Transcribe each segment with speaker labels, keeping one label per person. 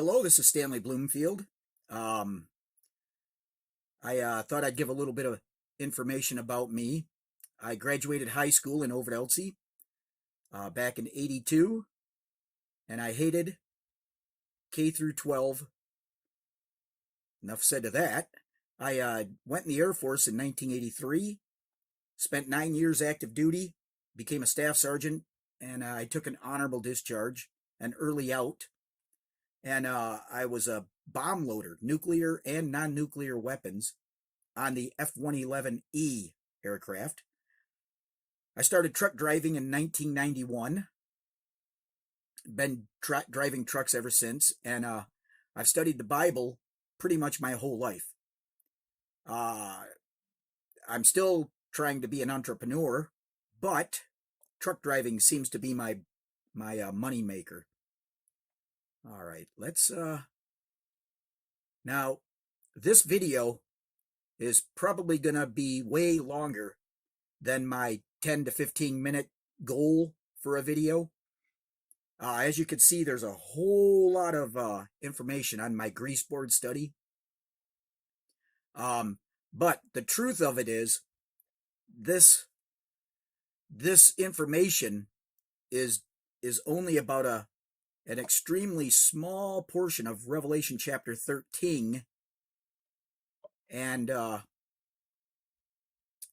Speaker 1: Hello, this is Stanley Bloomfield. I thought I'd give a little bit of information about me. I graduated high school in Over back in '82, and I hated K through 12. Enough said to that. I went in the Air Force in 1983, spent 9 years active duty, became a staff sergeant, and I took an honorable discharge, an early out. And I was a bomb loader, nuclear and non-nuclear weapons, on the F-111E aircraft. I started truck driving in 1991. Been driving trucks ever since, and I've studied the Bible pretty much my whole life. I'm still trying to be an entrepreneur, but truck driving seems to be my money maker. All right, let's now this video is probably gonna be way longer than my 10 to 15 minute goal for a video. As you can see, there's a whole lot of information on my greaseboard study. But the truth of it is, this information is only about an extremely small portion of Revelation chapter 13, and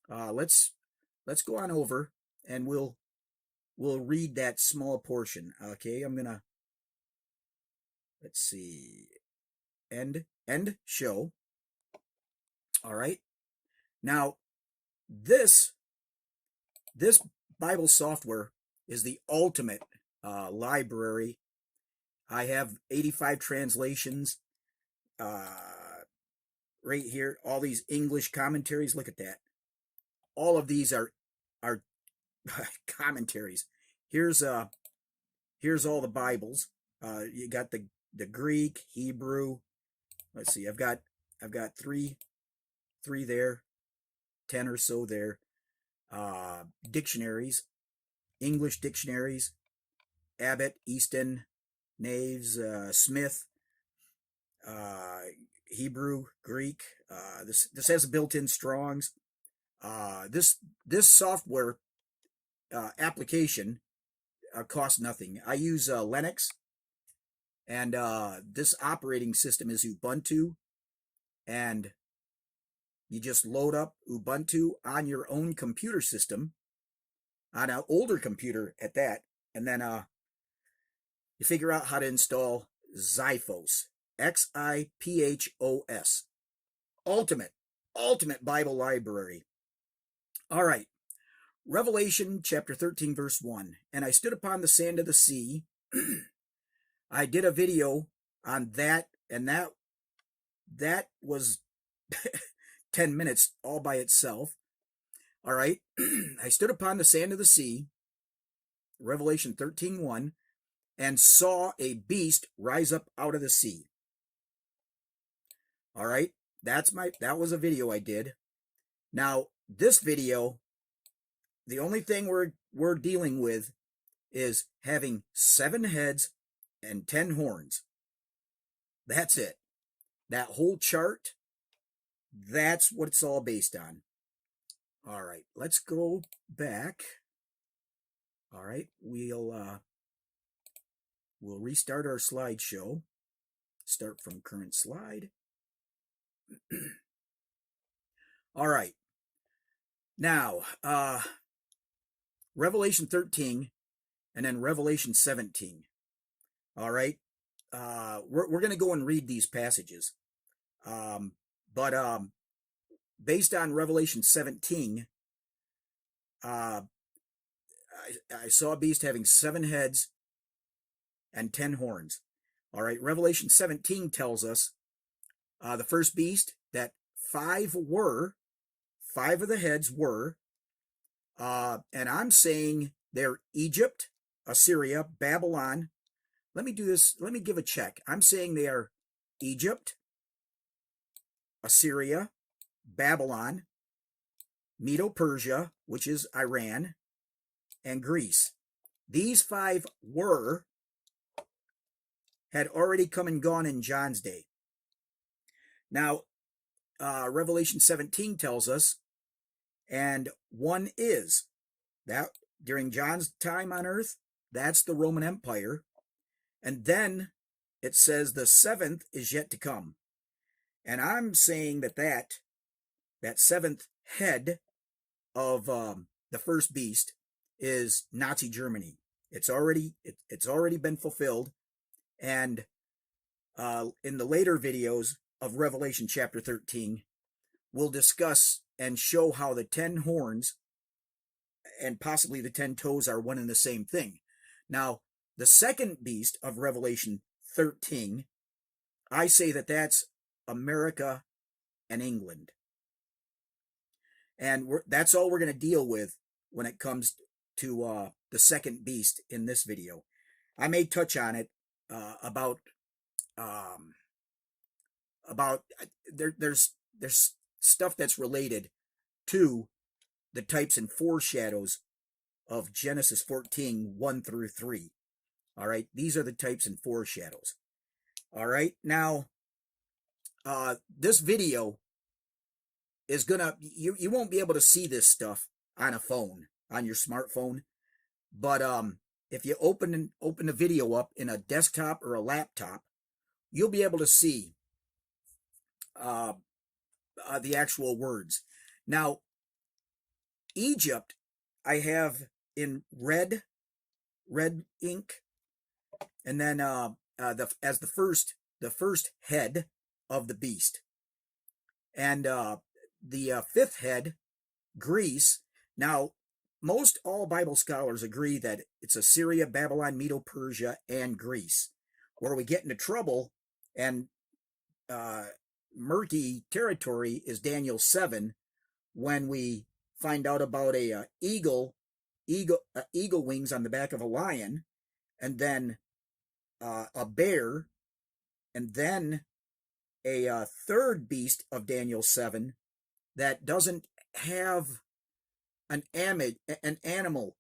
Speaker 1: let's go on over and we'll read that small portion. Okay, I'm gonna, let's see, end show. All right, now this Bible software is the ultimate library. I have 85 translations right here. All these English commentaries. Look at that. All of these are commentaries. Here's all the Bibles. You got the Greek, Hebrew. Let's see. I've got three there, 10 or so there. Dictionaries, English dictionaries, Abbott, Easton, Naves, Smith, Hebrew, Greek. This has a built-in Strong's. This software application costs nothing. I use Linux, and this operating system is Ubuntu, and you just load up Ubuntu on your own computer system, on an older computer at that, and then you figure out how to install Xiphos, Xiphos, ultimate Bible library. All right, Revelation chapter 13, verse 1. And I stood upon the sand of the sea. I did a video on that, and that was 10 minutes all by itself. All right, I stood upon the sand of the sea, Revelation 13:1, and saw a beast rise up out of the sea. All right, that was a video I did. Now, this video, the only thing we're dealing with is having 7 heads and 10 horns. That's it. That whole chart, that's what it's all based on. All right, let's go back. All right, we'll restart our slideshow. Start from current slide. All right. Now, Revelation 13 and then Revelation 17. All right. We're going to go and read these passages. But based on Revelation 17, I saw a beast having 7 heads and 10 horns. All right, Revelation 17 tells us the first beast that 5 of the heads were, and I'm saying they're Egypt, Assyria, Babylon. Let me do this. Let me give a check. I'm saying they are Egypt, Assyria, Babylon, Medo-Persia, which is Iran, and Greece. These 5 were had already come and gone in John's day. Now, Revelation 17 tells us, and one is, that during John's time on earth, that's the Roman Empire. And then it says the seventh is yet to come. And I'm saying that seventh head of the first beast is Nazi Germany. It's already been fulfilled. And in the later videos of Revelation chapter 13, we'll discuss and show how the 10 horns and possibly the 10 toes are one and the same thing. Now, the second beast of Revelation 13, I say that that's America and England. And that's all we're going to deal with when it comes to the second beast in this video. I may touch on it about there's stuff that's related to the types and foreshadows of Genesis 14, 1 through 3. All right, these are the types and foreshadows. All right, now this video is gonna, you won't be able to see this stuff on a phone, on your smartphone, but if you open the video up in a desktop or a laptop, you'll be able to see the actual words. Now, Egypt, I have in red ink, and then as the first head of the beast, and the fifth head, Greece. Now, most all Bible scholars agree that it's Assyria, Babylon, Medo-Persia, and Greece. Where we get into trouble and murky territory is Daniel 7, when we find out about a eagle wings on the back of a lion, and then a bear, and then a third beast of Daniel 7 that doesn't have an animal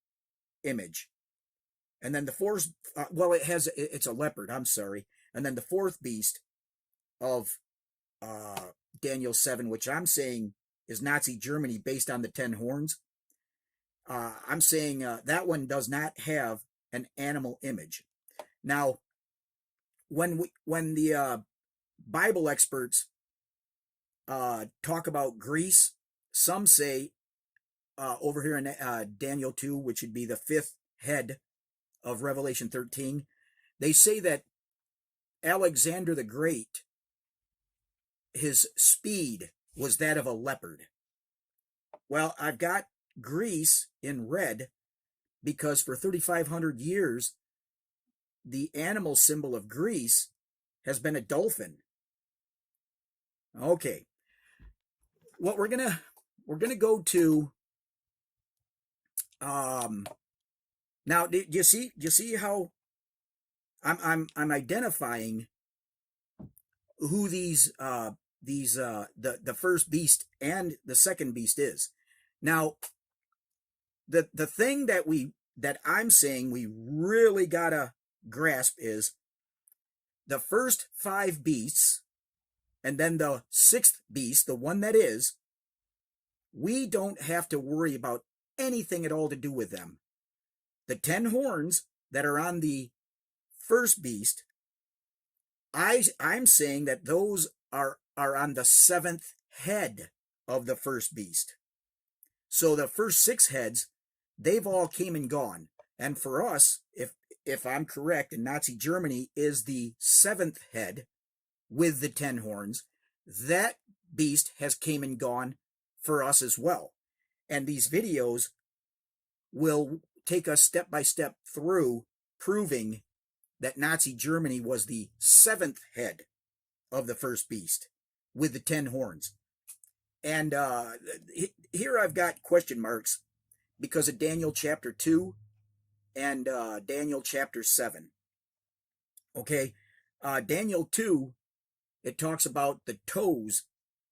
Speaker 1: image. And then the fourth, it's a leopard, I'm sorry. And then the fourth beast of Daniel 7, which I'm saying is Nazi Germany based on the 10 horns. I'm saying that one does not have an animal image. Now, when the Bible experts talk about Greece, some say over here in Daniel 2, which would be the fifth head of Revelation 13, they say that Alexander the Great, his speed was that of a leopard. Well, I've got Greece in red because for 3,500 years, the animal symbol of Greece has been a dolphin. Okay. What we're gonna go to now. Do you see how I'm identifying who the first beast and the second beast is. Now, the thing that I'm saying we really gotta grasp is the first 5 beasts, and then the sixth beast, the one that is, we don't have to worry about anything at all to do with them. The 10 horns that are on the first beast, I'm saying that those are on the 7th head of the first beast. So the first 6 heads, they've all came and gone. And for us, if I'm correct, and Nazi Germany is the 7th head with the 10 horns, that beast has came and gone for us as well. And these videos will take us step by step through proving that Nazi Germany was the 7th head of the first beast with the 10 horns. And here I've got question marks because of Daniel chapter 2 and Daniel chapter 7. Okay, Daniel 2, it talks about the toes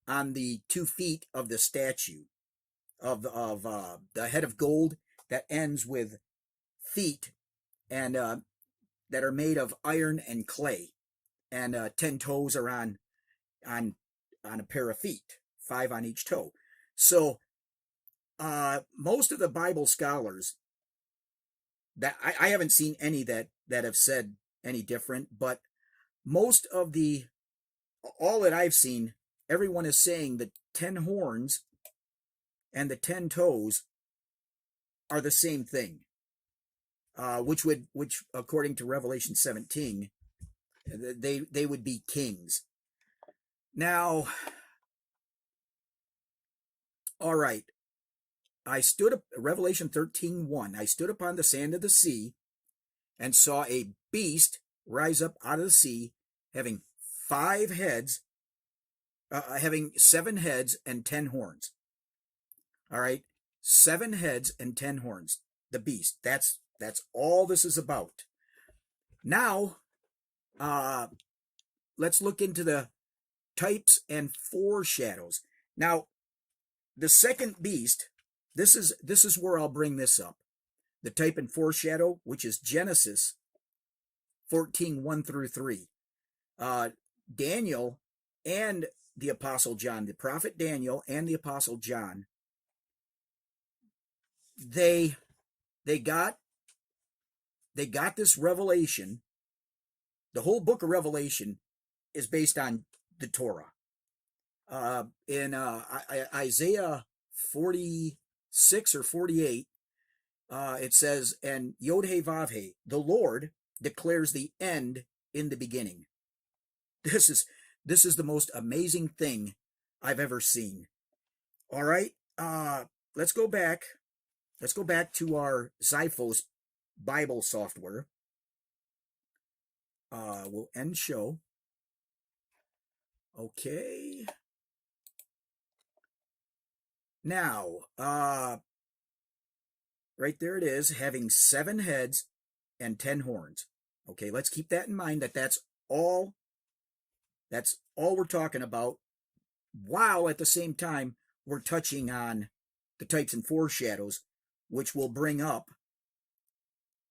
Speaker 1: on the 2 feet of the statue of the head of gold that ends with feet, and that are made of iron and clay, and 10 toes are on a pair of feet, 5 on each toe. So most of the Bible scholars, that I haven't seen any that have said any different, but most of all that I've seen, everyone is saying the 10 horns and the 10 toes are the same thing, which according to Revelation 17, they would be kings. Now, all right, Revelation 13:1, I stood upon the sand of the sea and saw a beast rise up out of the sea, having 5 heads, having 7 heads and 10 horns. All right, 7 heads and 10 horns. The beast. That's all this is about. Now, let's look into the types and foreshadows. Now, the second beast. This is where I'll bring this up. The type and foreshadow, which is Genesis 14:1 through 3. Daniel and the Apostle John, the prophet Daniel and the Apostle John, they got this revelation. The whole book of Revelation is based on the Torah. In Isaiah 46 or 48, it says, and Yod-Heh-Vav-Heh, the Lord declares the end in the beginning. This is the most amazing thing I've ever seen. All right, let's go back to our Xiphos Bible software. We'll end show. Okay. Now, right there it is, having 7 heads and 10 horns. Okay, let's keep that in mind, that's all we're talking about, while at the same time we're touching on the types and foreshadows, which will bring up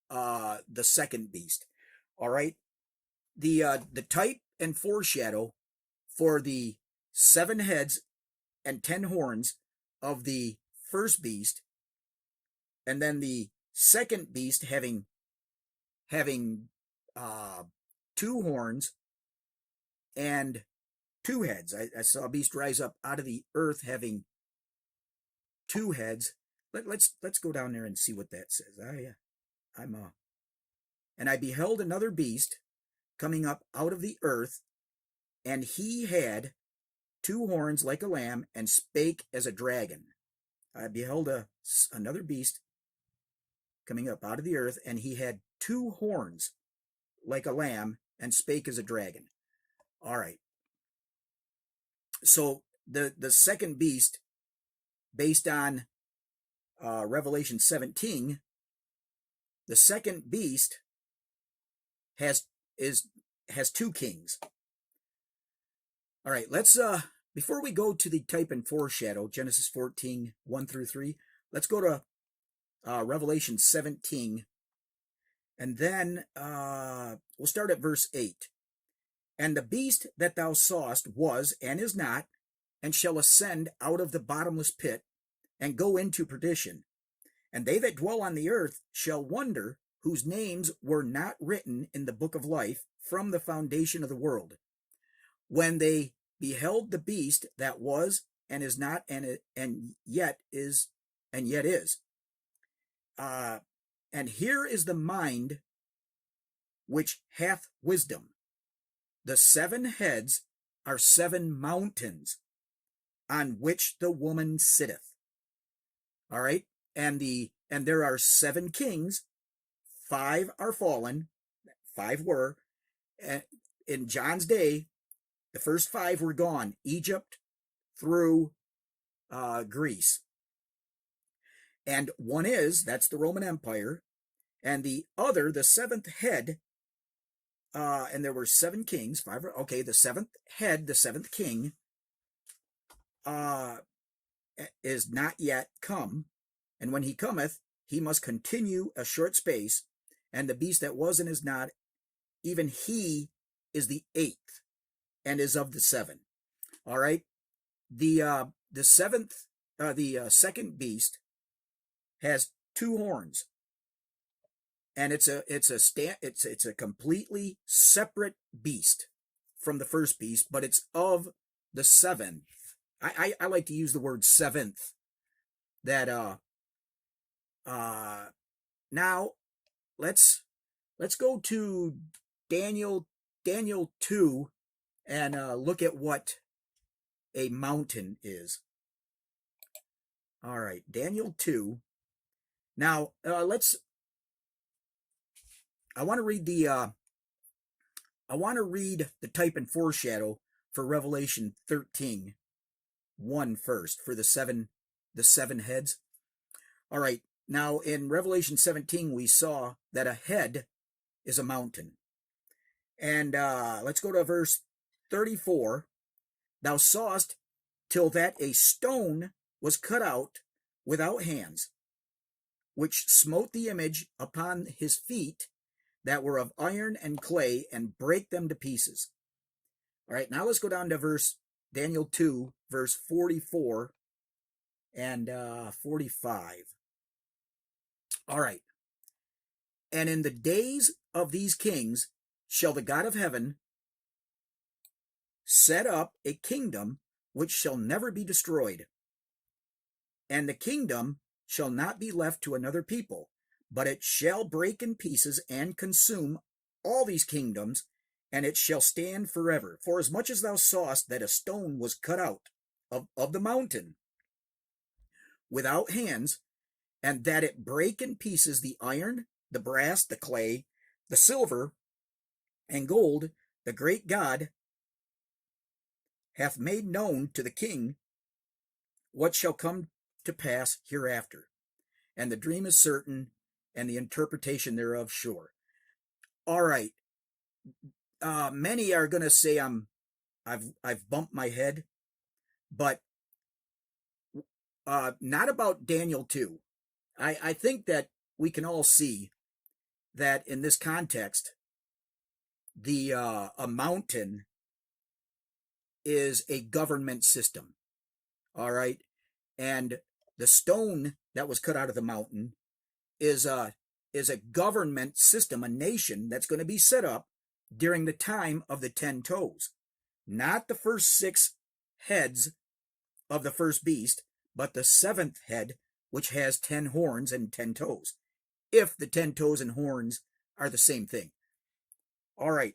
Speaker 1: the second beast. All right, the type and foreshadow for the 7 heads and 10 horns of the first beast, and then the second beast having 2 horns and 2 heads. I saw a beast rise up out of the earth having 2 heads. Let's go down there and see what that says. And I beheld another beast coming up out of the earth, and he had 2 horns like a lamb, and spake as a dragon. I beheld another beast coming up out of the earth, and he had 2 horns like a lamb, and spake as a dragon. All right. So the second beast, based on Revelation 17, the second beast has 2 kings. All right, let's before we go to the type and foreshadow, Genesis 14:1 through 3, let's go to Revelation 17, and then we'll start at verse 8. And the beast that thou sawest was, and is not, and shall ascend out of the bottomless pit, and go into perdition. And they that dwell on the earth shall wonder, whose names were not written in the book of life from the foundation of the world, when they beheld the beast that was, and is not, and yet is. And here is the mind which hath wisdom. The 7 heads are 7 mountains on which the woman sitteth. All right, and there are 7 kings. 5 are fallen. 5 were. In John's day, the first 5 were gone. Egypt through Greece. And one that's the Roman Empire. And the other, the 7th head, and there were 7 kings. 5. Okay, the 7th head, the 7th king, is not yet come. And when he cometh, he must continue a short space. And the beast that was and is not, even he is the eighth and is of the seven. All right. The second beast has two horns, and it's a completely separate beast from the first beast, but it's of the seventh. I like to use the word seventh. That now let's go to Daniel 2 and look at what a mountain is. All right, Daniel 2. Now I want to read the type and foreshadow for Revelation 13:1 first for the seven heads. All right, now in Revelation 17 we saw that a head is a mountain. And let's go to verse 34. Thou sawest till that a stone was cut out without hands, which smote the image upon his feet that were of iron and clay, and brake them to pieces. All right, now let's go down to Daniel 2, verse 44 and 45. All right. And in the days of these kings shall the God of heaven set up a kingdom which shall never be destroyed. And the kingdom shall not be left to another people, but it shall break in pieces and consume all these kingdoms, and it shall stand forever. For as much as thou sawest that a stone was cut out of the mountain without hands, and that it brake in pieces the iron, the brass, the clay, the silver, and gold, the great God hath made known to the king what shall come to pass hereafter. And the dream is certain, and the interpretation thereof sure. All right. Many are going to say I've bumped my head, but not about Daniel 2. I think that we can all see that in this context, a mountain is a government system. All right. And the stone that was cut out of the mountain is a government system, a nation that's going to be set up during the time of the 10 toes. Not the first 6 heads of the first beast, but the seventh head, which has 10 horns and 10 toes. If the 10 toes and horns are the same thing. All right.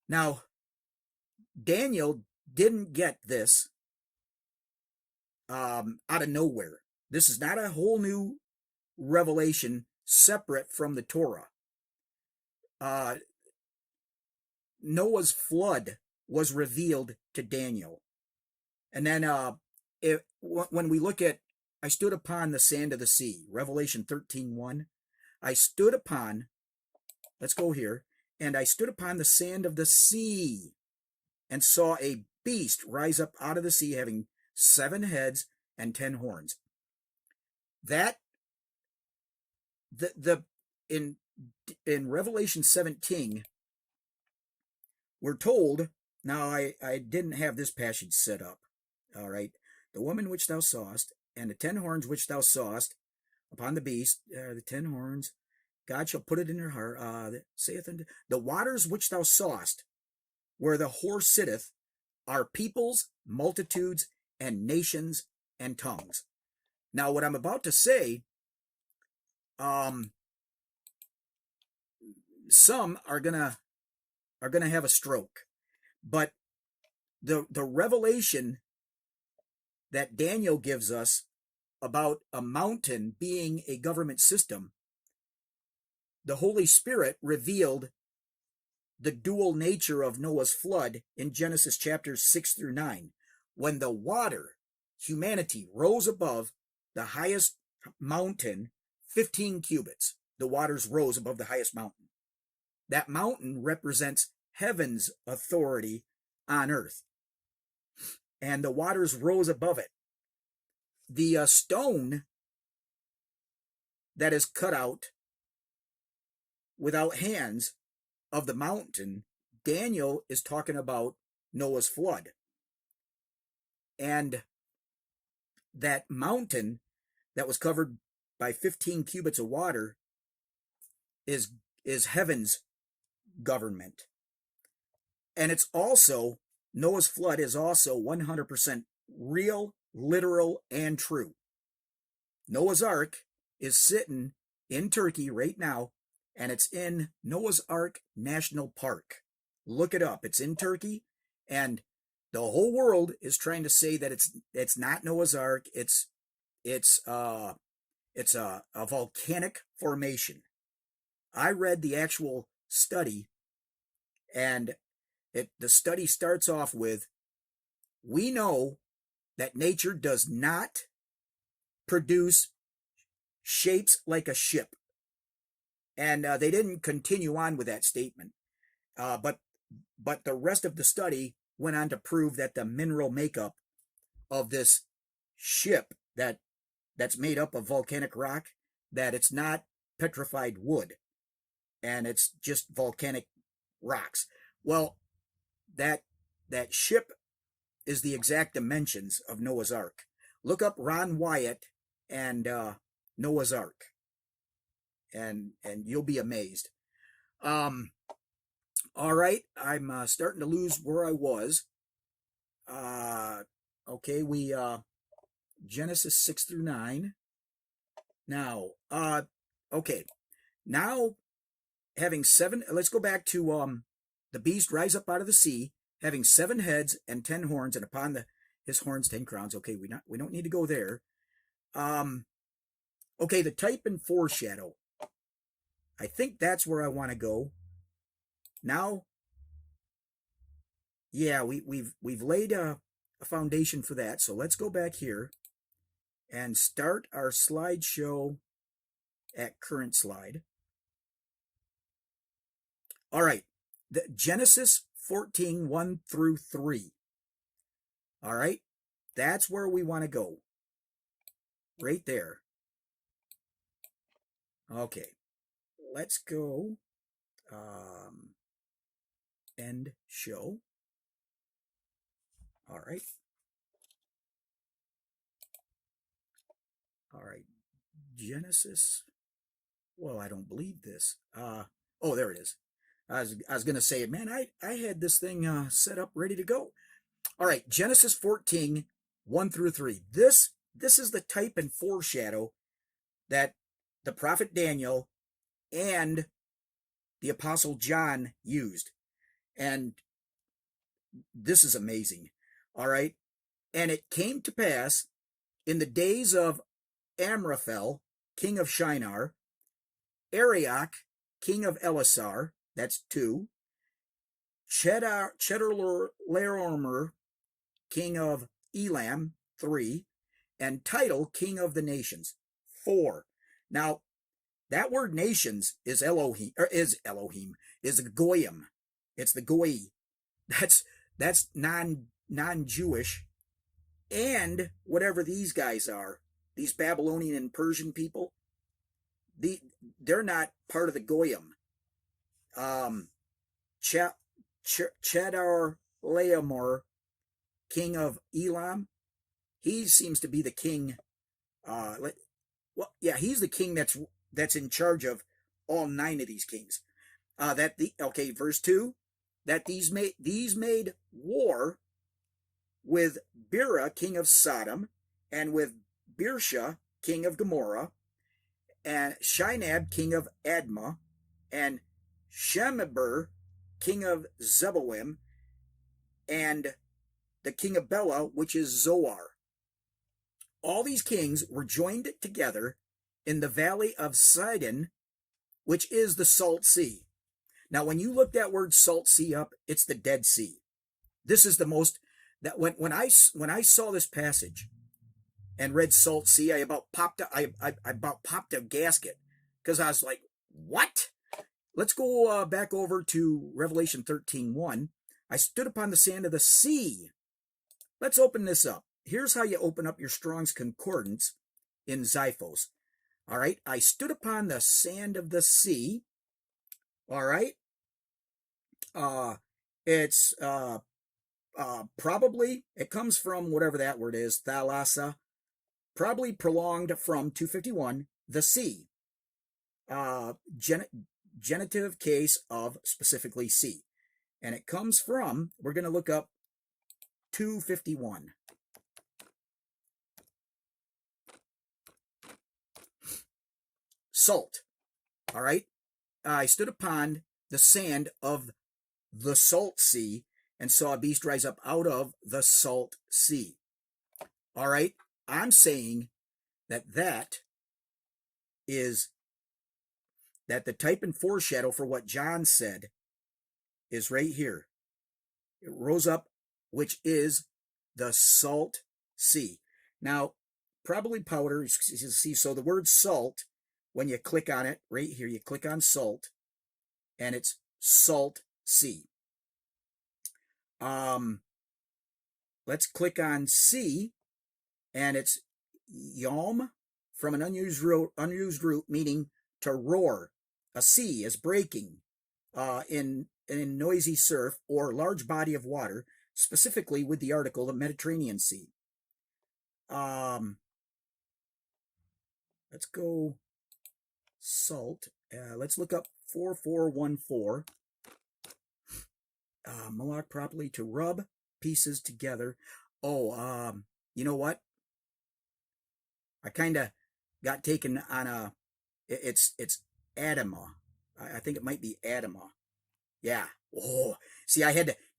Speaker 1: Now, Daniel didn't get this out of nowhere. This is not a whole new revelation separate from the Torah. Noah's flood was revealed to Daniel. And then when we look at, I stood upon the sand of the sea, Revelation 13:1. I stood upon, let's go here, and I stood upon the sand of the sea and saw a beast rise up out of the sea having 7 heads and 10 horns. That in Revelation 17, we're told, now I didn't have this passage set up. All right. The woman which thou sawest, and the 10 horns which thou sawest upon the beast, the 10 horns, God shall put it in her heart, saith unto the waters which thou sawest, where the horse sitteth, are peoples, multitudes, and nations, and tongues. Now, what I'm about to say, some are gonna have a stroke, but the revelation that Daniel gives us about a mountain being a government system, the Holy Spirit revealed the dual nature of Noah's flood in Genesis chapters 6 through 9. When the water, humanity, rose above the highest mountain, 15 cubits, the waters rose above the highest mountain. That mountain represents heaven's authority on earth. And the waters rose above it. The stone that is cut out without hands of the mountain, Daniel is talking about Noah's flood. And that mountain that was covered by 15 cubits of water is heaven's government. And it's also, Noah's flood is also 100% real, literal, and true. Noah's Ark is sitting in Turkey right now, and it's in Noah's Ark National Park. Look it up. It's in Turkey, and the whole world is trying to say that it's not Noah's Ark. It's a volcanic formation. I read the actual study, and the study starts off with, we know that nature does not produce shapes like a ship. And they didn't continue on with that statement. But the rest of the study went on to prove that the mineral makeup of this ship that's made up of volcanic rock, that it's not petrified wood, and it's just volcanic rocks. Well, that ship is the exact dimensions of Noah's Ark. Look up Ron Wyatt and Noah's Ark, and you'll be amazed. All right, I'm starting to lose where I was. Okay, we Genesis 6 through 9. Now, okay, now having seven. Let's go back to the beast rise up out of the sea, having 7 heads and 10 horns, and upon his horns 10 crowns. Okay, we don't need to go there. Okay, the type and foreshadow. I think that's where I want to go. Now, yeah, we've laid a foundation for that. So let's go back here and start our slideshow at current slide. All right, the Genesis 14, 1 through 3. All right, that's where we want to go. Right there. Okay, let's go end show. All right. All right, Genesis. Well, I don't believe this. Oh, there it is. I was going to say, man, I had this thing set up ready to go. All right, Genesis 14, 1 through 3. This is the type and foreshadow that the prophet Daniel and the apostle John used. And this is amazing. All right. And it came to pass in the days of Amraphel, king of Shinar, Arioch, king of Elasar, that's 2, Chedorlaomer, king of Elam, 3, and Tidal, king of the nations, 4. Now, that word nations is Elohim, is Goyim. It's the Goy. That's non-Jewish, and whatever these guys are, these Babylonian and Persian people, they're not part of the Goyim. Chedorlaomer, king of Elam, he seems to be the king. He's the king that's in charge of all 9 of these kings. Verse 2, that these made war with Bera, king of Sodom, and with Birsha, king of Gomorrah, and Shinab, king of Admah, and Shemeber, king of Zeboim, and the king of Bela, which is Zoar. All these kings were joined together in the valley of Sidon, which is the Salt Sea. Now, when you look that word Salt Sea up, it's the Dead Sea. This is the most, that when I saw this passage and read Salt Sea, I about popped a gasket, because I was like, what? Let's go back over to Revelation 13:1. I stood upon the sand of the sea. Let's open this up. Here's how you open up your Strong's Concordance in Xiphos. All right, I stood upon the sand of the sea. All right, Uh, it's probably, it comes from whatever that word is, thalassa, probably prolonged from 251, the sea. Genitive case of specifically sea. And it comes from, we're going to look up 251. Salt. All right. I stood upon the sand of the salt sea and saw a beast rise up out of the salt sea. All right. I'm saying that is that the type and foreshadow for what John said is right here. It rose up, which is the salt sea. Now, probably powder, you see, so the word salt, when you click on it, right here, you click on salt, and it's salt sea. Let's click on sea, and it's yom, from an unused root, meaning to roar. A sea is breaking in noisy surf or large body of water, specifically with the article the Mediterranean Sea. Let's go salt. Let's look up 4414. Malak properly, to rub pieces together. Oh, you know what? I kind of got taken on a. It's Adama. I think it might be Adama. Yeah. Oh, see,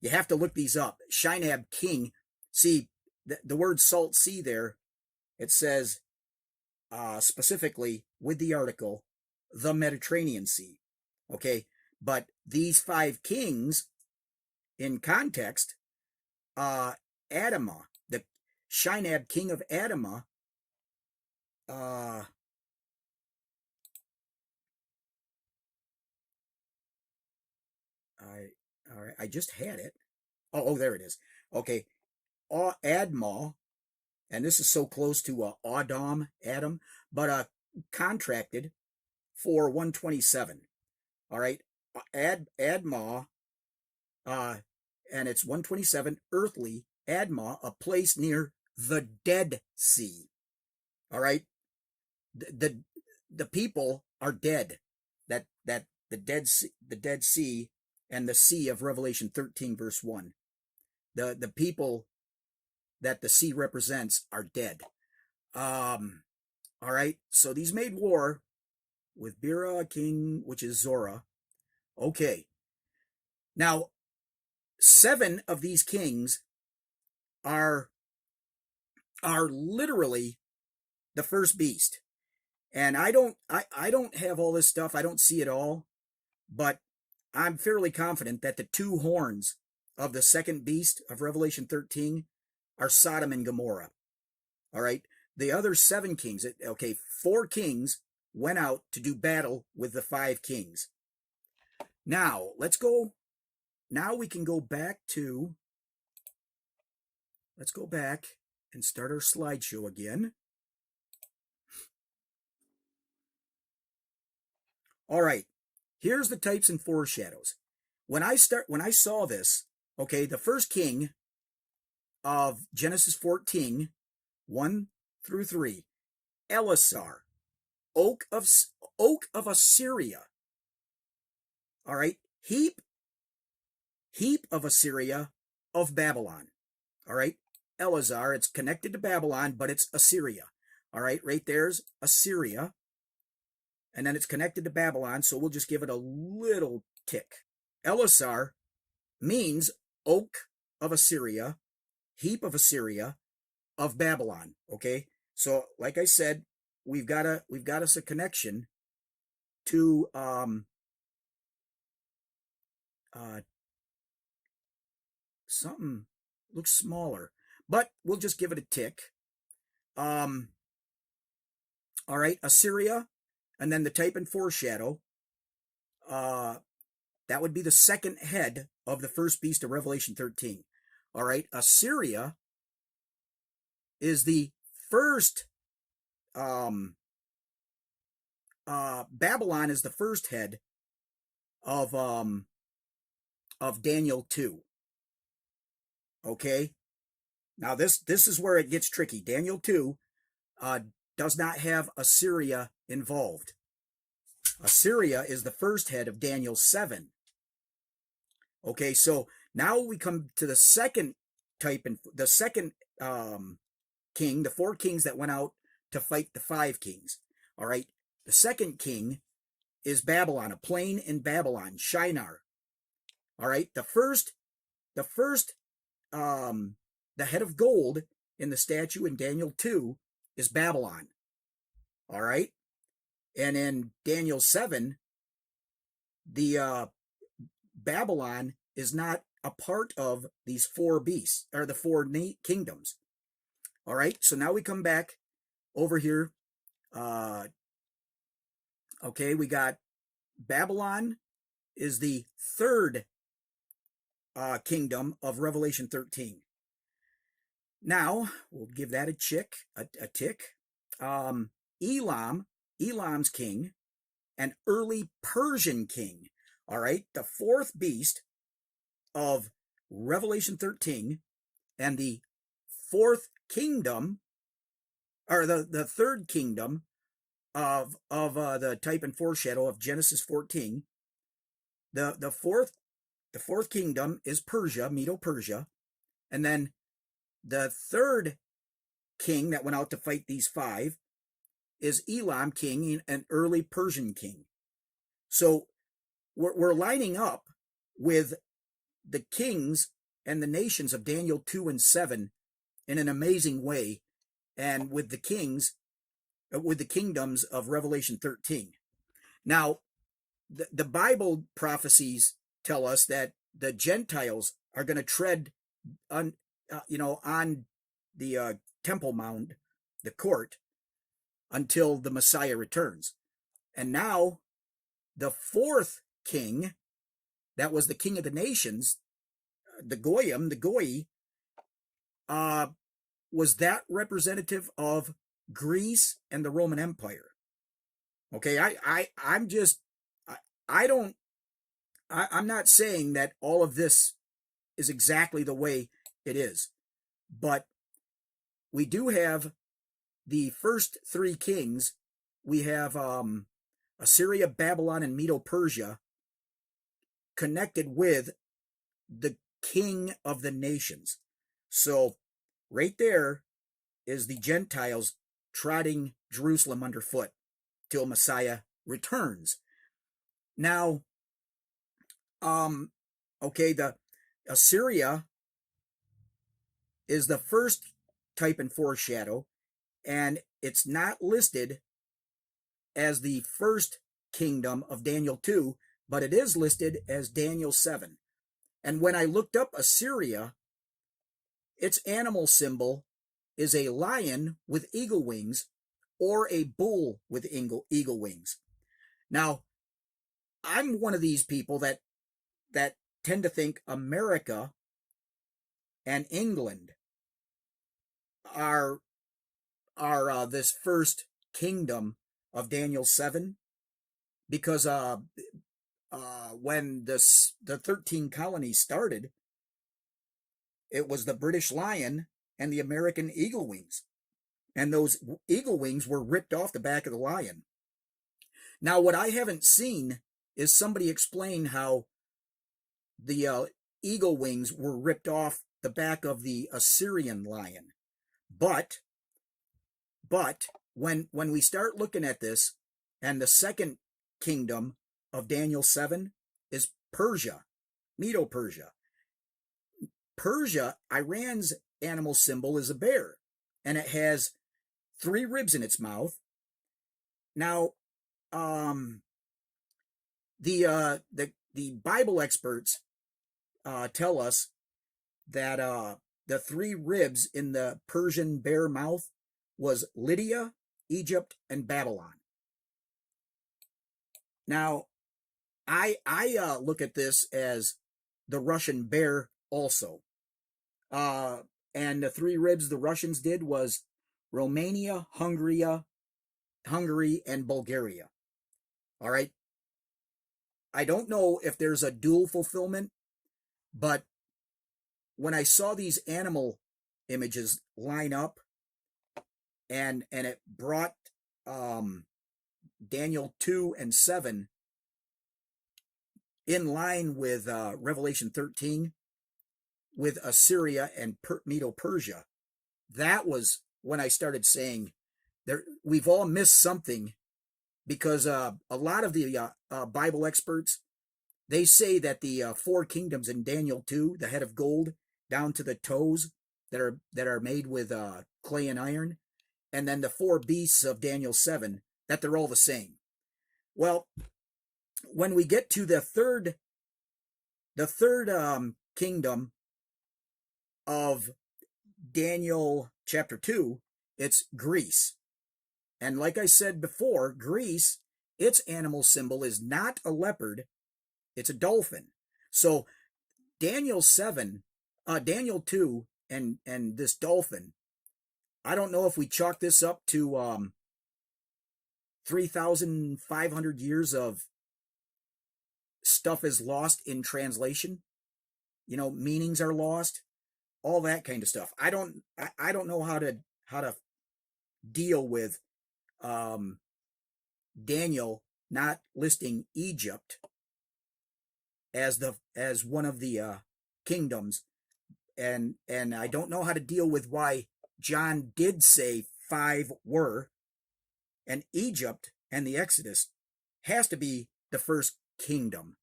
Speaker 1: you have to look these up. Shinab King. See, the word salt sea there, it says specifically with the article, the Mediterranean Sea. Okay. But these 5 kings in context, Adama, the Shinab king of Adama, all right, I just had it. Oh, there it is. Okay, Adma, and this is so close to Adam, but contracted for 127. All right, Adma, and it's 127 earthly. Adma, a place near the Dead Sea. All right, the people are dead. That the Dead Sea, and the sea of Revelation 13 verse 1. The people that the sea represents are dead. All right, so these made war with Bera king, which is Zora. Okay, now 7 of these kings are literally the first beast. And I don't have all this stuff. I don't see it all, but I'm fairly confident that the 2 horns of the second beast of Revelation 13 are Sodom and Gomorrah. All right. The other 7 kings, okay, 4 kings went out to do battle with the 5 kings. Now, we can go back let's go back and start our slideshow again. All right. Here's the types and foreshadows. When I saw this, okay, the first king of Genesis 14, 1 through 3, Elisar, oak of Assyria. All right, heap of Assyria, of Babylon. All right, Elazar, it's connected to Babylon, but it's Assyria. All right, right there's Assyria, and then it's connected to Babylon, so we'll just give it a little tick. Elisar means oak of Assyria, heap of Assyria, of Babylon. Okay, so like I said, we've got us a connection to something looks smaller, but we'll just give it a tick. All right, Assyria, and then the type and foreshadow. That would be the second head of the first beast of Revelation 13. All right, Assyria is the first. Babylon is the first head of of Daniel 2. Okay? Now this is where it gets tricky. Daniel 2 does not have Assyria involved. Assyria is the first head of Daniel 7. Okay, so now we come to the second type, and the second king, the 4 kings that went out to fight the 5 kings. All right, the second king is Babylon, a plain in Babylon, Shinar. All right, the head of gold in the statue in Daniel 2 is Babylon. All right, and in Daniel 7, the Babylon is not a part of these 4 beasts, or the 4 kingdoms. All right, so now we come back over here. Okay, we got Babylon is the 3rd kingdom of Revelation 13. Now, we'll give that a tick. Elam's king, an early Persian king. All right, the 4th beast of Revelation 13, and the 4th kingdom, or the 3rd kingdom of the type and foreshadow of Genesis 14. The fourth kingdom is Persia, Medo-Persia, and then the 3rd king that went out to fight these 5 is Elam king, an early Persian king. So we're lining up with the kings and the nations of Daniel 2 and 7 in an amazing way, and with the kingdoms of Revelation 13. Now, the Bible prophecies tell us that the Gentiles are going to tread on the Temple Mount, the court, until the Messiah returns. And now, the 4th king, that was the king of the nations, the Goyim, the Goyi, was that representative of Greece and the Roman Empire. Okay, I'm not saying that all of this is exactly the way it is, but we do have the first 3 kings. We have Assyria, Babylon, and Medo-Persia connected with the king of the nations. So right there is the Gentiles trotting Jerusalem underfoot till Messiah returns. Now, okay, the Assyria is the first type and foreshadow, and it's not listed as the first kingdom of Daniel 2, but it is listed as Daniel 7. And when I looked up Assyria, its animal symbol is a lion with eagle wings or a bull with eagle wings. Now, I'm one of these people that tend to think America and England are this first kingdom of Daniel 7, because when the 13 colonies started, it was the British lion and the American eagle wings, and those eagle wings were ripped off the back of the lion. Now, what I haven't seen is somebody explain how the eagle wings were ripped off the back of the Assyrian lion. But when we start looking at this, and the second kingdom of Daniel 7 is Persia, Medo-Persia. Persia, Iran's animal symbol is a bear, and it has 3 ribs in its mouth. Now, the Bible experts tell us that the 3 ribs in the Persian bear mouth was Lydia, Egypt, and Babylon. Now, I look at this as the Russian bear also. And the 3 ribs the Russians did was Romania, Hungary, and Bulgaria. All right. I don't know if there's a dual fulfillment, But when I saw these animal images line up, and it brought Daniel 2 and 7 in line with Revelation 13 with Assyria and Medo-Persia, that was when I started saying we've all missed something, because a lot of the Bible experts, they say that the four kingdoms in Daniel 2, the head of gold down to the toes that are made with clay and iron, and then the four beasts of Daniel 7, that they're all the same. Well, when we get to the third kingdom of Daniel chapter 2, it's Greece. And like I said before, Greece, its animal symbol is not a leopard, it's a dolphin. So Daniel 2 and this dolphin, I don't know if we chalk this up to 3,500 years of stuff is lost in translation. Meanings are lost, all that kind of stuff. I don't know how to deal with Daniel not listing Egypt as one of the kingdoms, and I don't know how to deal with why John did say 5 were, and Egypt and the Exodus has to be the first kingdom,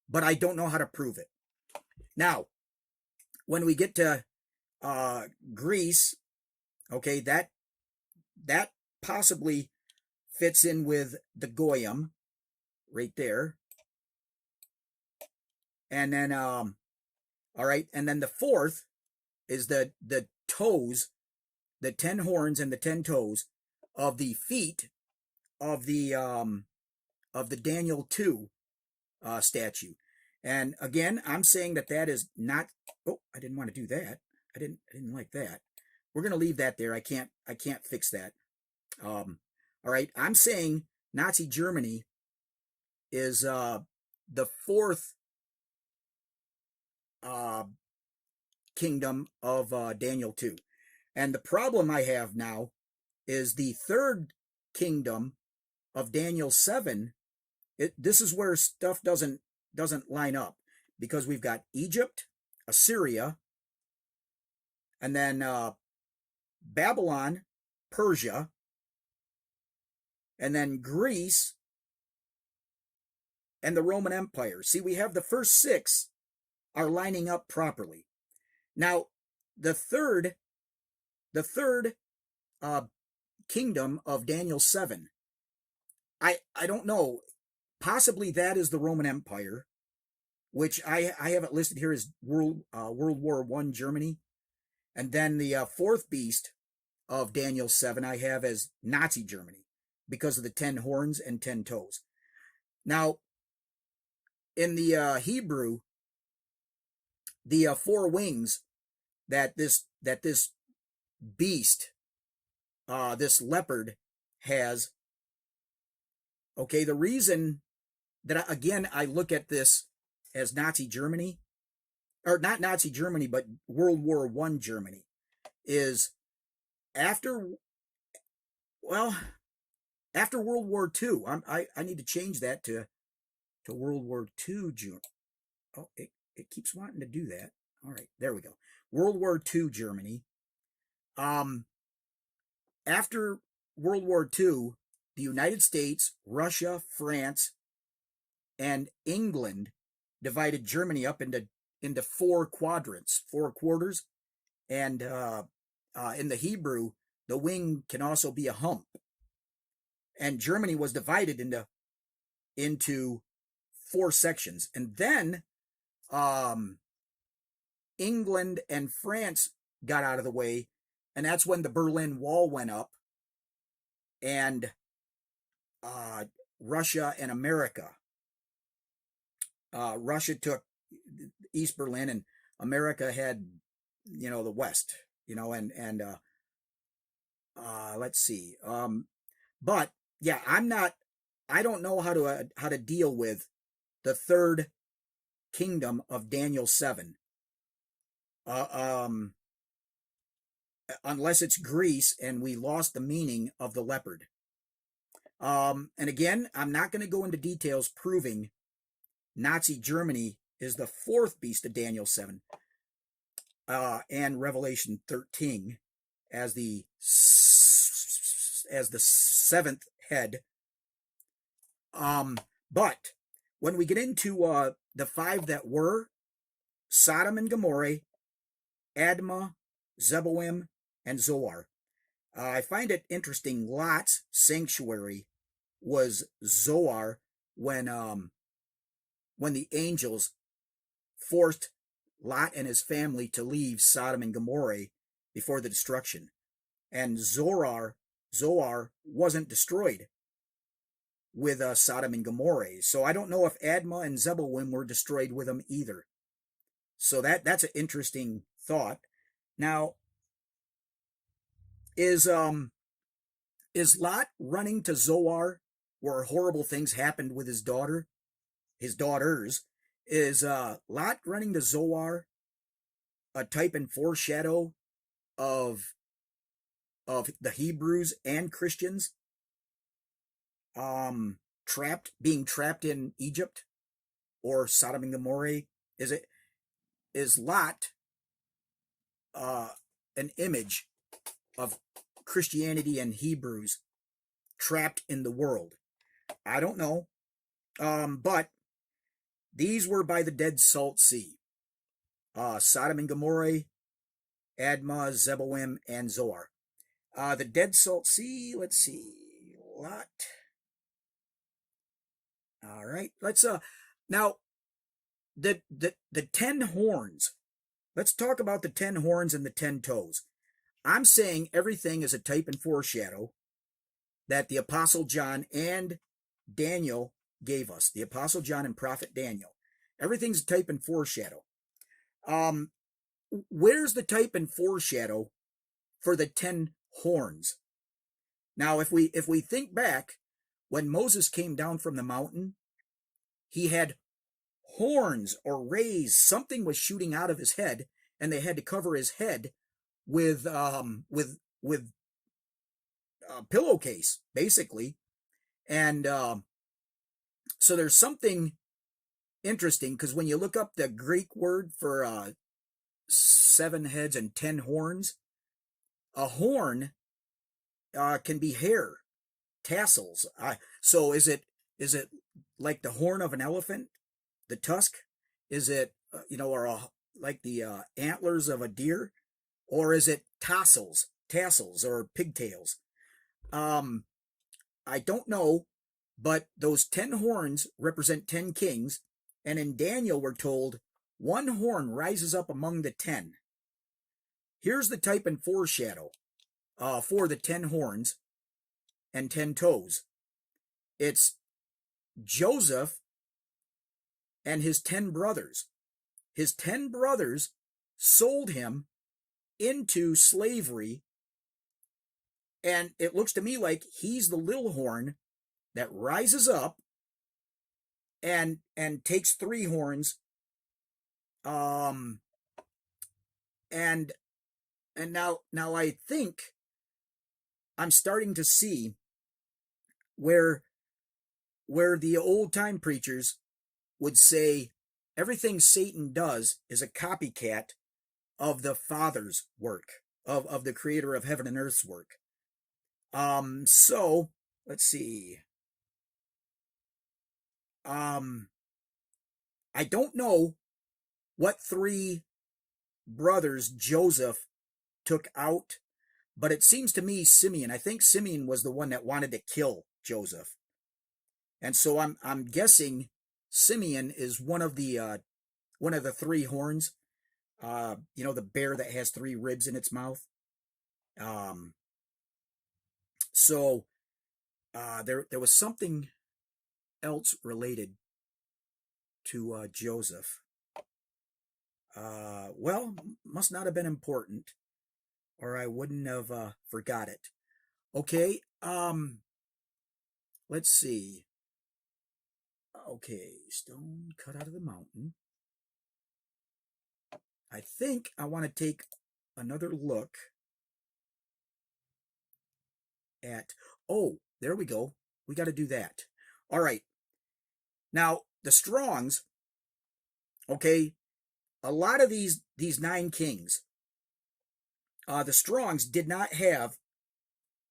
Speaker 1: but I don't know how to prove it. Now, when we get to Greece, okay, that possibly fits in with the Goyim right there. And then all right, and then the fourth is the toes, the 10 horns and the 10 toes of the feet of the Daniel 2 statue. And again, I'm saying that is not, oh, I didn't want to do that. I didn't like that. We're going to leave that there. I can't fix that. All right, I'm saying Nazi Germany is the fourth kingdom of Daniel 2. And the problem I have now is the third kingdom of Daniel 7. This is where stuff doesn't line up, because we've got Egypt, Assyria, and then Babylon, Persia, and then Greece, and the Roman Empire. See, we have the first 6 are lining up properly. Now, the third kingdom of Daniel 7, I don't know. Possibly that is the Roman Empire, which I have it listed here as World War I Germany. And then the fourth beast of Daniel 7 I have as Nazi Germany, because of the 10 horns and 10 toes. Now, in the Hebrew, the 4 wings that this beast, this leopard has, okay, the reason that I look at this as Nazi Germany, or not Nazi Germany, but World War I Germany, is after World War II. I need to change that to World War II Germany. Oh, it keeps wanting to do that. All right, there we go. World War II Germany. After World War II, the United States, Russia, France, and England divided Germany up into 4 quadrants, 4 quarters, and in the Hebrew, the wing can also be a hump. And Germany was divided into 4 sections, and then England and France got out of the way, and that's when the Berlin Wall went up, and Russia and America. Russia took East Berlin, and America had, the West, and let's see. But yeah, I don't know how to deal with the third kingdom of Daniel 7. Unless it's Greece and we lost the meaning of the leopard. And again, I'm not going to go into details proving Nazi Germany is the fourth beast of Daniel 7 and Revelation 13 as the seventh head. But when we get into the five that were, Sodom and Gomorrah, Admah, Zeboim, and Zoar, I find it interesting. Lot's sanctuary was Zoar when the angels forced Lot and his family to leave Sodom and Gomorrah before the destruction. And Zoar wasn't destroyed with Sodom and Gomorrah. So I don't know if Admah and Zeboim were destroyed with them either. So that's an interesting thought. Now, is Lot running to Zoar where horrible things happened with his daughters? Is Lot running to Zoar a type and foreshadow of the Hebrews and Christians being trapped in Egypt or Sodom and Gomorrah? Is Lot an image of Christianity and Hebrews trapped in the world? I don't know. But these were by the Dead Salt Sea. Sodom and Gomorrah, Admah, Zeboim, and Zoar. The Dead Salt Sea, let's see, Lot. All right, let's now the 10 horns. Let's talk about the 10 horns and the 10 toes. I'm saying everything is a type and foreshadow that the Apostle John and Daniel gave us. The Apostle John and Prophet Daniel. Everything's a type and foreshadow. Where's the type and foreshadow for the 10 horns? Now, if we think back, when Moses came down from the mountain, he had horns or rays. Something was shooting out of his head, and they had to cover his head with a pillowcase, basically. And so there's something interesting, because when you look up the Greek word for 7 heads and 10 horns, a horn can be hair, tassels. So is it like the horn of an elephant, the tusk? Is it or like the antlers of a deer, or is it tassels or pigtails? I don't know, but those 10 horns represent 10 kings, and in Daniel we're told one horn rises up among the 10. Here's the type and foreshadow for the 10 horns and 10 toes. It's Joseph and his 10 brothers. His 10 brothers sold him into slavery, and it looks to me like he's the little horn that rises up and takes 3 horns, and now I think I'm starting to see where the old time preachers would say everything Satan does is a copycat of the Father's work, of the creator of heaven and earth's work. So let's see. I don't know what 3 brothers Joseph took out, but it seems to me Simeon. I think Simeon was the one that wanted to kill Joseph, and so I'm guessing Simeon is one of the 3 horns. The bear that has 3 ribs in its mouth. So there was something else related to Joseph. Well, must not have been important, or I wouldn't have forgot it. Okay, let's see. Okay, stone cut out of the mountain. I think I want to take another look at, oh, there we go. We got to do that. All right. Now, the Strongs, okay, a lot of these 9 kings, the Strongs did not have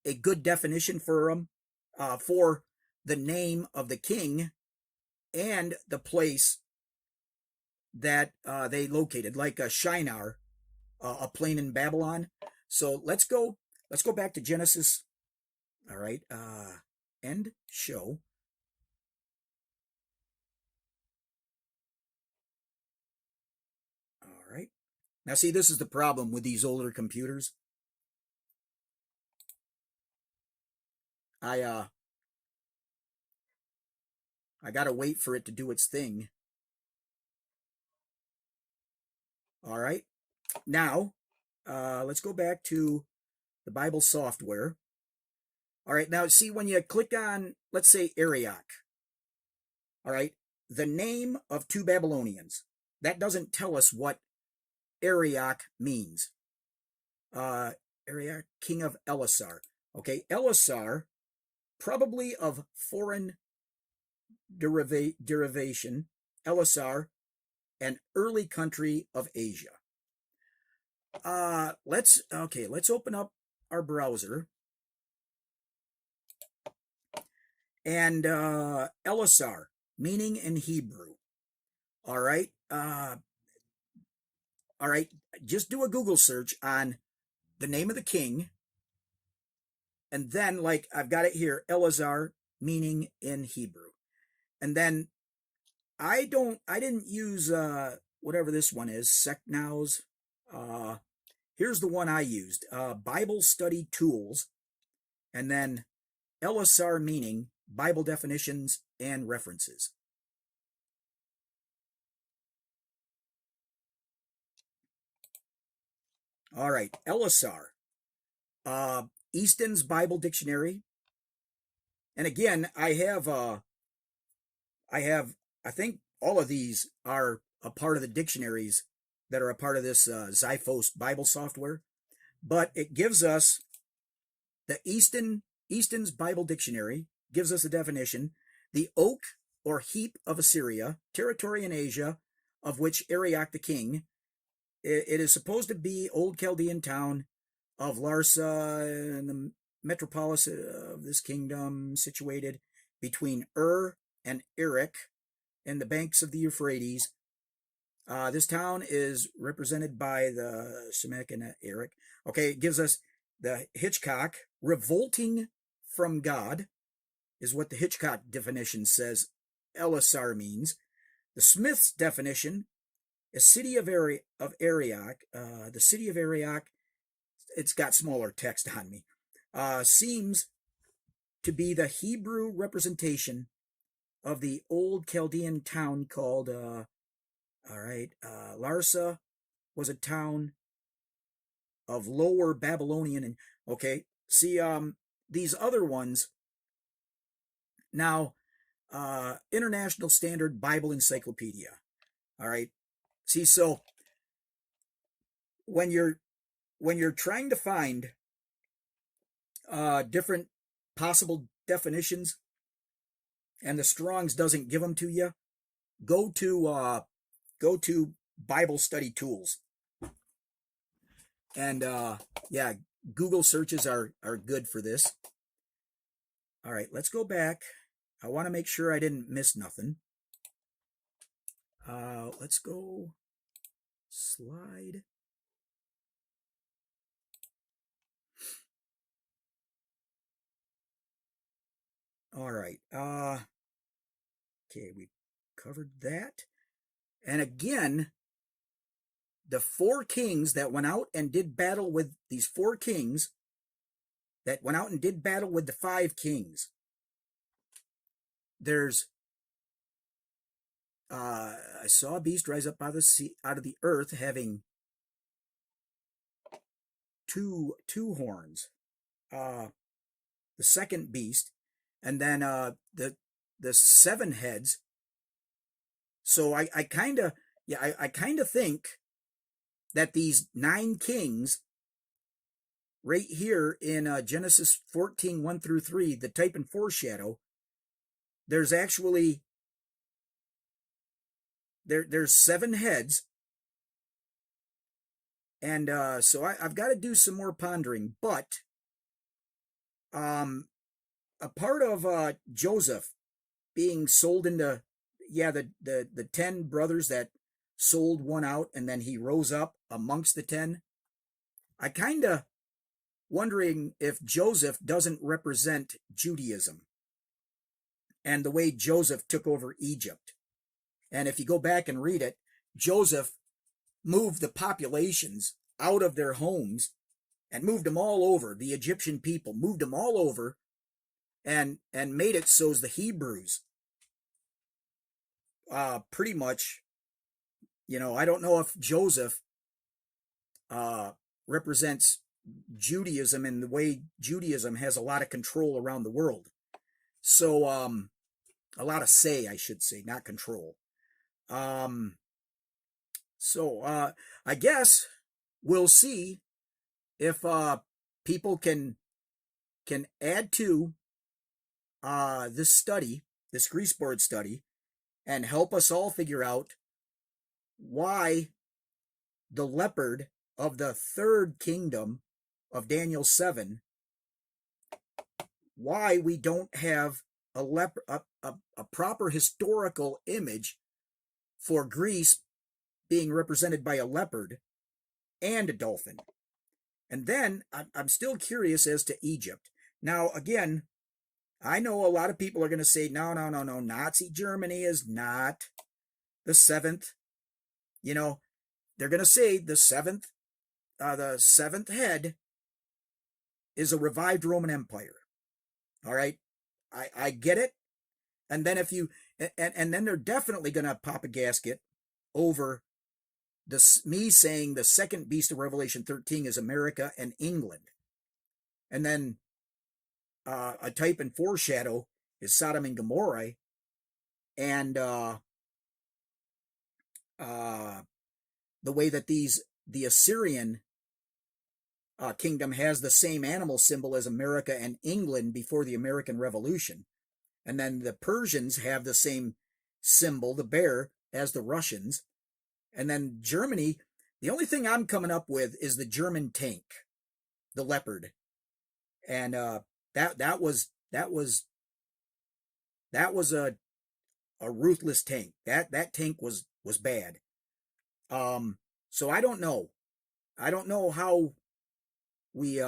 Speaker 1: a good definition for them, for the name of the king and the place that they located, like Shinar, a plain in Babylon. So let's go back to Genesis. All right, end show. All right. Now see, this is the problem with these older computers. I gotta wait for it to do its thing. All right. Now, let's go back to the Bible software. All right. Now, see, when you click on, let's say, Arioch, all right, the name of 2 Babylonians, that doesn't tell us what Arioch means. Arioch, king of Elasar. Okay, Elasar, probably of foreign derivation. Elasar, an early country of Asia. Let's open up our browser. And Elasar, meaning in Hebrew. All right. All right. Just do a Google search on the name of the king. And then, like, I've got it here, Elazar, meaning in Hebrew. And then I didn't use whatever this one is, Secnows. Here's the one I used, Bible Study Tools. And then Elasar, meaning, Bible definitions and references. All right, Elasar, Easton's Bible Dictionary. And again, I think all of these are a part of the dictionaries that are a part of this Xiphos Bible software. But it gives us the Easton's Bible Dictionary, gives us a definition: the oak or heap of Assyria, territory in Asia, of which Arioch the king. It is supposed to be old Chaldean town of Larsa, in the metropolis of this kingdom, situated between and Erech in the banks of the Euphrates. This town is represented by the Shemitic and Erech. Okay, it gives us the Hitchcock, revolting from God, is what the Hitchcock definition says Elasar means. The Smith's definition, a city of Arioch, the city of Arioch, it's got smaller text on me, seems to be the Hebrew representation of the old Chaldean town called, Larsa was a town of Lower Babylonian. And okay, see, these other ones now, International Standard Bible Encyclopedia. All right, see, so when you're trying to find different possible definitions, and the Strong's doesn't give them to you, go to Bible Study Tools. And yeah, Google searches are good for this. All right, let's go back. I want to make sure I didn't miss nothing. Let's go slide. All right. Okay, we covered that. And again, the 4 kings that went out and did battle with these 4 kings that went out and did battle with the 5 kings. There's I saw a beast rise up out of the earth, having two horns. The second beast, and then the 7 heads. So I kind of think that these 9 kings right here in Genesis 14, 1 through 3, the type and foreshadow, there's actually, there's 7 heads. And so I've got to do some more pondering. But a part of Joseph being sold into, the 10 brothers that sold one out, and then he rose up amongst the 10. I kind of wondering if Joseph doesn't represent Judaism and the way Joseph took over Egypt. And if you go back and read it, Joseph moved the populations out of their homes and moved them all over. The Egyptian people moved them all over and made it so as the Hebrews pretty much, I don't know if Joseph represents Judaism in the way Judaism has a lot of control around the world. So a lot of say, I should say, not control. So I guess we'll see if people can add to this study, this grease board study, and help us all figure out why the leopard of the 3rd kingdom of Daniel 7, why we don't have a proper historical image for Greece being represented by a leopard and a dolphin. And then I'm still curious as to Egypt. Now, again, I know a lot of people are going to say, no, Nazi Germany is not the 7th. They're going to say the 7th head is a revived Roman Empire. All right. I get it. And then and then they're definitely going to pop a gasket over me saying the second beast of Revelation 13 is America and England. And then a type and foreshadow is Sodom and Gomorrah. And the way that the Assyrian kingdom has the same animal symbol as America and England before the American Revolution. And then the Persians have the same symbol, the bear, as the Russians. And then Germany, the only thing I'm coming up with is the German tank, the Leopard. And that was a ruthless tank. That tank was bad. So I don't know. I don't know how we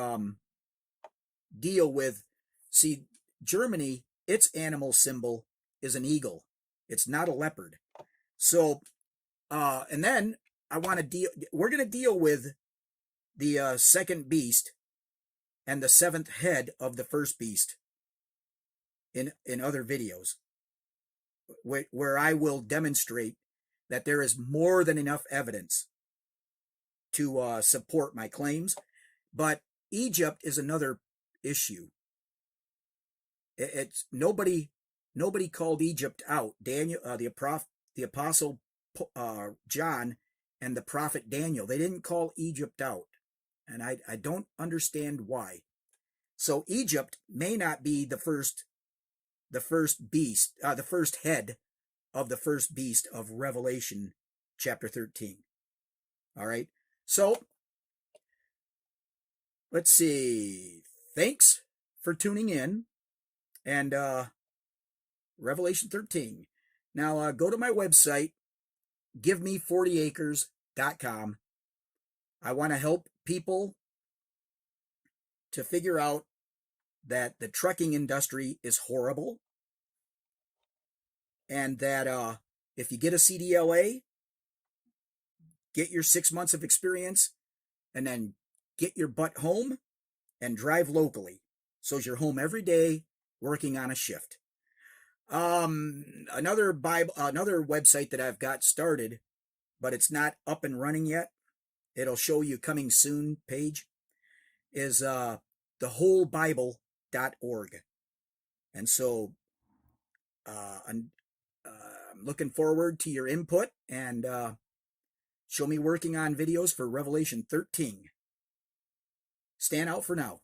Speaker 1: deal with, see, Germany, its animal symbol is an eagle. It's not a leopard. So and then we're going to deal with the second beast and the 7th head of the first beast in other videos, where I will demonstrate that there is more than enough evidence to support my claims. But Egypt is another issue. It's nobody called Egypt out. Daniel, the apostle John, and the prophet Daniel, they didn't call Egypt out, and I don't understand why. So Egypt may not be the first beast, the first head of the first beast of Revelation chapter 13. All right. So let's see. Thanks for tuning in. And Revelation 13. Now go to my website, giveme40acres.com. I want to help people to figure out that the trucking industry is horrible, and that if you get a CDLA, get your 6 months of experience, and then get your butt home and drive locally. So you're home every day working on a shift. Another website that I've got started, but it's not up and running yet. It'll show you coming soon page, is thewholebible.org. And so I'm looking forward to your input, and Show me working on videos for Revelation 13. Stand out for now.